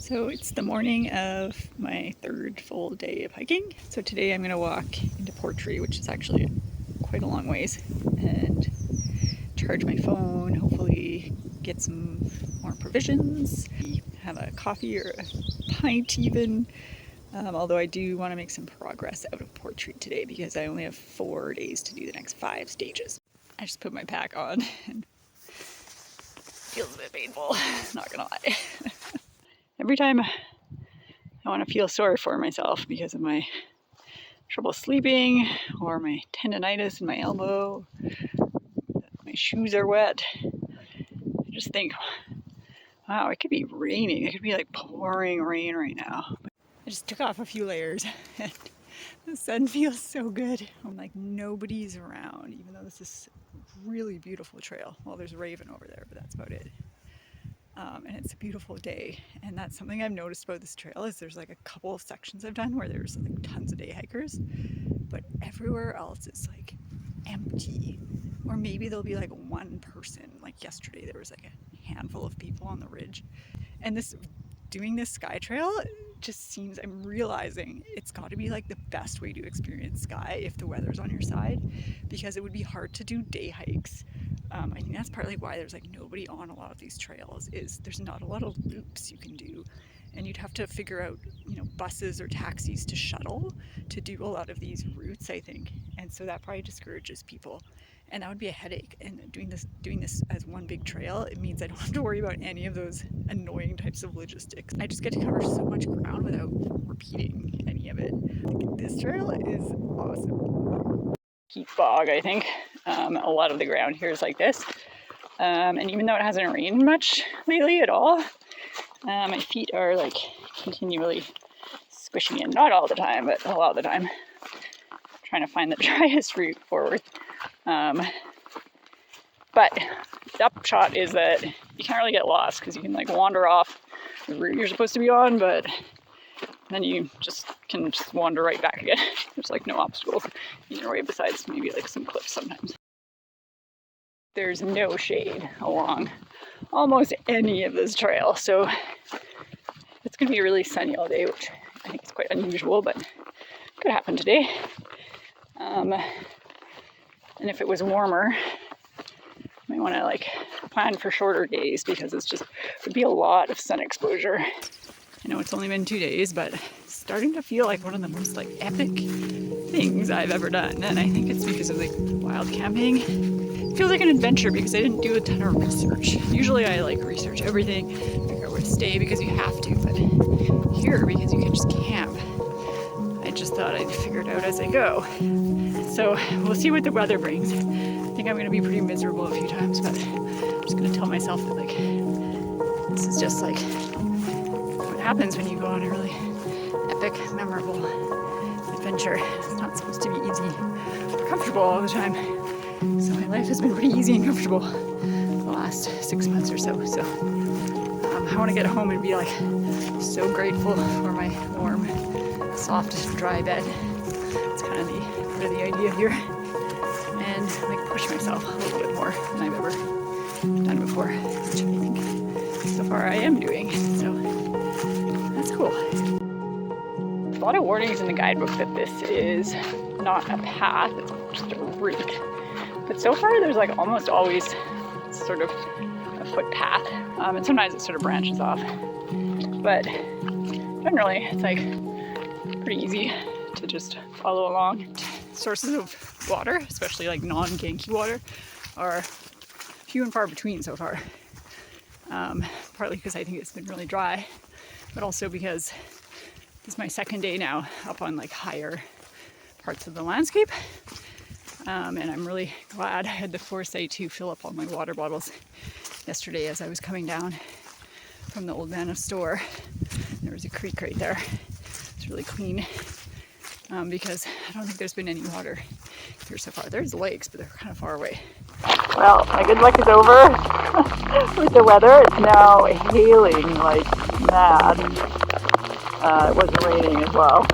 So it's the morning of my third full day of hiking. So today I'm going to walk into Portree, which is actually quite a long ways, and charge my phone, hopefully get some more provisions, have a coffee or a pint even. Although I do want to make some progress out of Portree today because I only have 4 days to do the next 5 stages. I just put my pack on and it feels a bit painful, not gonna lie. Every time I want to feel sorry for myself because of my trouble sleeping or my tendonitis in my elbow, my shoes are wet, I just think, wow, it could be raining. It could be like pouring rain right now. I just took off a few layers and the sun feels so good. I'm like, nobody's around, even though this is a really beautiful trail. Well, there's a raven over there, but that's about it. And it's a beautiful day, and that's something I've noticed about this trail is there's like a couple of sections I've done where there's like tons of day hikers, but everywhere else it's like empty, or maybe there'll be like one person. Like yesterday there was like a handful of people on the ridge, and doing this Skye Trail just seems, I'm realizing it's got to be like the best way to experience Skye if the weather's on your side, because it would be hard to do day hikes. I think that's partly why there's like nobody on a lot of these trails, is there's not a lot of loops you can do, and you'd have to figure out, buses or taxis to shuttle to do a lot of these routes, I think, and so that probably discourages people, and that would be a headache. And doing this as one big trail, it means I don't have to worry about any of those annoying types of logistics. I just get to cover so much ground without repeating any of it. This trail is awesome. Heat bog, I think. A lot of the ground here is like this, and even though it hasn't rained much lately at all, my feet are like continually squishing in. Not all the time, but a lot of the time, trying to find the driest route forward. But the upshot is that you can't really get lost because you can like wander off the route you're supposed to be on, but then you can wander right back again. There's like no obstacles either way besides maybe like some cliffs sometimes. There's no shade along almost any of this trail, so it's going to be really sunny all day, which I think is quite unusual, but could happen today. And if it was warmer, I might want to like plan for shorter days because would be a lot of sun exposure. I know it's only been 2 days, but it's starting to feel like one of the most like epic things I've ever done, and I think it's because of like wild camping. It feels like an adventure because I didn't do a ton of research. Usually I like research everything, figure out where to stay because you have to, but here, because you can just camp, I just thought I'd figure it out as I go. So we'll see what the weather brings. I think I'm going to be pretty miserable a few times, but I'm just going to tell myself that like this is just like what happens when you go on a really epic, memorable adventure. It's not supposed to be easy or comfortable all the time. So my life has been pretty easy and comfortable the last 6 months or so. So I want to get home and be like so grateful for my warm, soft, dry bed. It's kind of the idea here, and like push myself a little bit more than I've ever done before, which I think so far I am doing. So that's cool. There's a lot of warnings in the guidebook that this is not a path, it's just a route. But so far there's like almost always sort of a footpath, and sometimes it sort of branches off. But generally it's like pretty easy to just follow along. Sources of water, especially like non-Genki water, are few and far between so far. Partly because I think it's been really dry, but also because this is my second day now up on like higher parts of the landscape. And I'm really glad I had the foresight to fill up all my water bottles yesterday as I was coming down from the Old Manor store. There was a creek right there. It's really clean because I don't think there's been any water here so far. There's lakes, but they're kind of far away. Well, my good luck is over with the weather. It's now hailing like mad. It wasn't raining as well.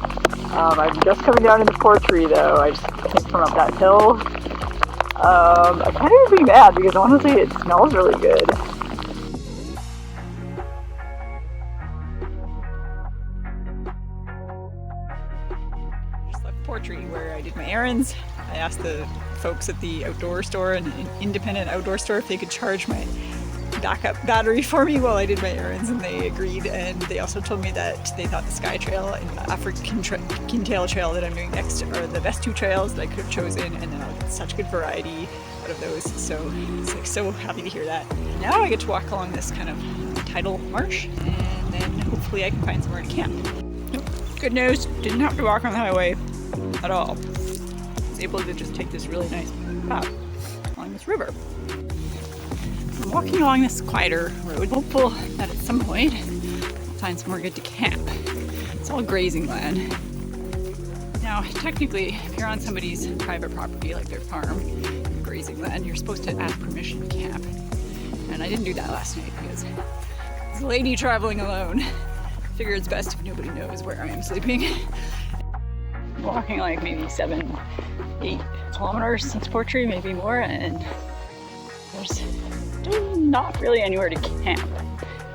I'm just coming down into Portree though. I just came from up that hill. I kind of be mad because honestly it smells really good. Portree, where I did my errands. I asked the folks at the outdoor store, an independent outdoor store, if they could charge my backup battery for me while I did my errands, and they agreed. And they also told me that they thought the Skye Trail and the African Kintail Trail that I'm doing next are the best two trails that I could have chosen, and then I'll get such good variety out of those. So it's like so happy to hear that. Now I get to walk along this kind of tidal marsh, and then hopefully I can find somewhere to camp. Good news, didn't have to walk on the highway at all. I was able to just take this really nice path along this river. I'm walking along this quieter road, hopeful that at some point I'll find somewhere good to camp. It's all grazing land. Now, technically, if you're on somebody's private property, like their farm, grazing land, you're supposed to ask permission to camp. And I didn't do that last night because as a lady traveling alone, I figure it's best if nobody knows where I am sleeping. I'm walking like maybe 7-8 kilometers since Portree, maybe more, and there's still not really anywhere to camp.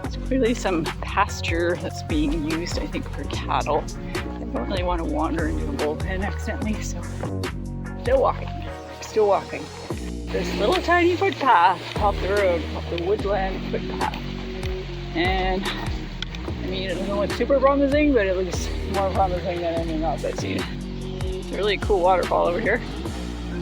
There's clearly some pasture that's being used, I think, for cattle. I don't really want to wander into a bullpen accidentally, so still walking. This little tiny footpath off the road, off the woodland footpath. And I mean, I don't know what's super promising, but it looks more promising than anything else I've seen. It's a really cool waterfall over here,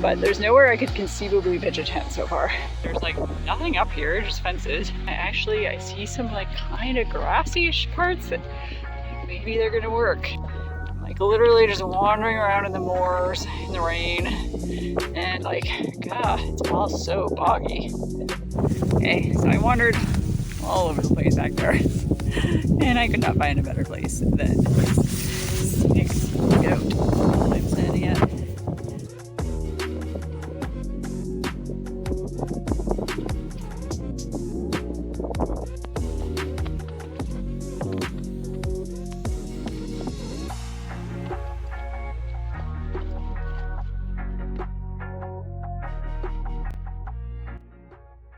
but there's nowhere I could conceivably pitch a tent so far. There's like nothing up here, just fences. I see some like kind of grassy-ish parts that maybe they're gonna work. Like literally just wandering around in the moors in the rain, and like, God, it's all so boggy. Okay, so I wandered all over the place back there, and I could not find a better place than this scenic goat.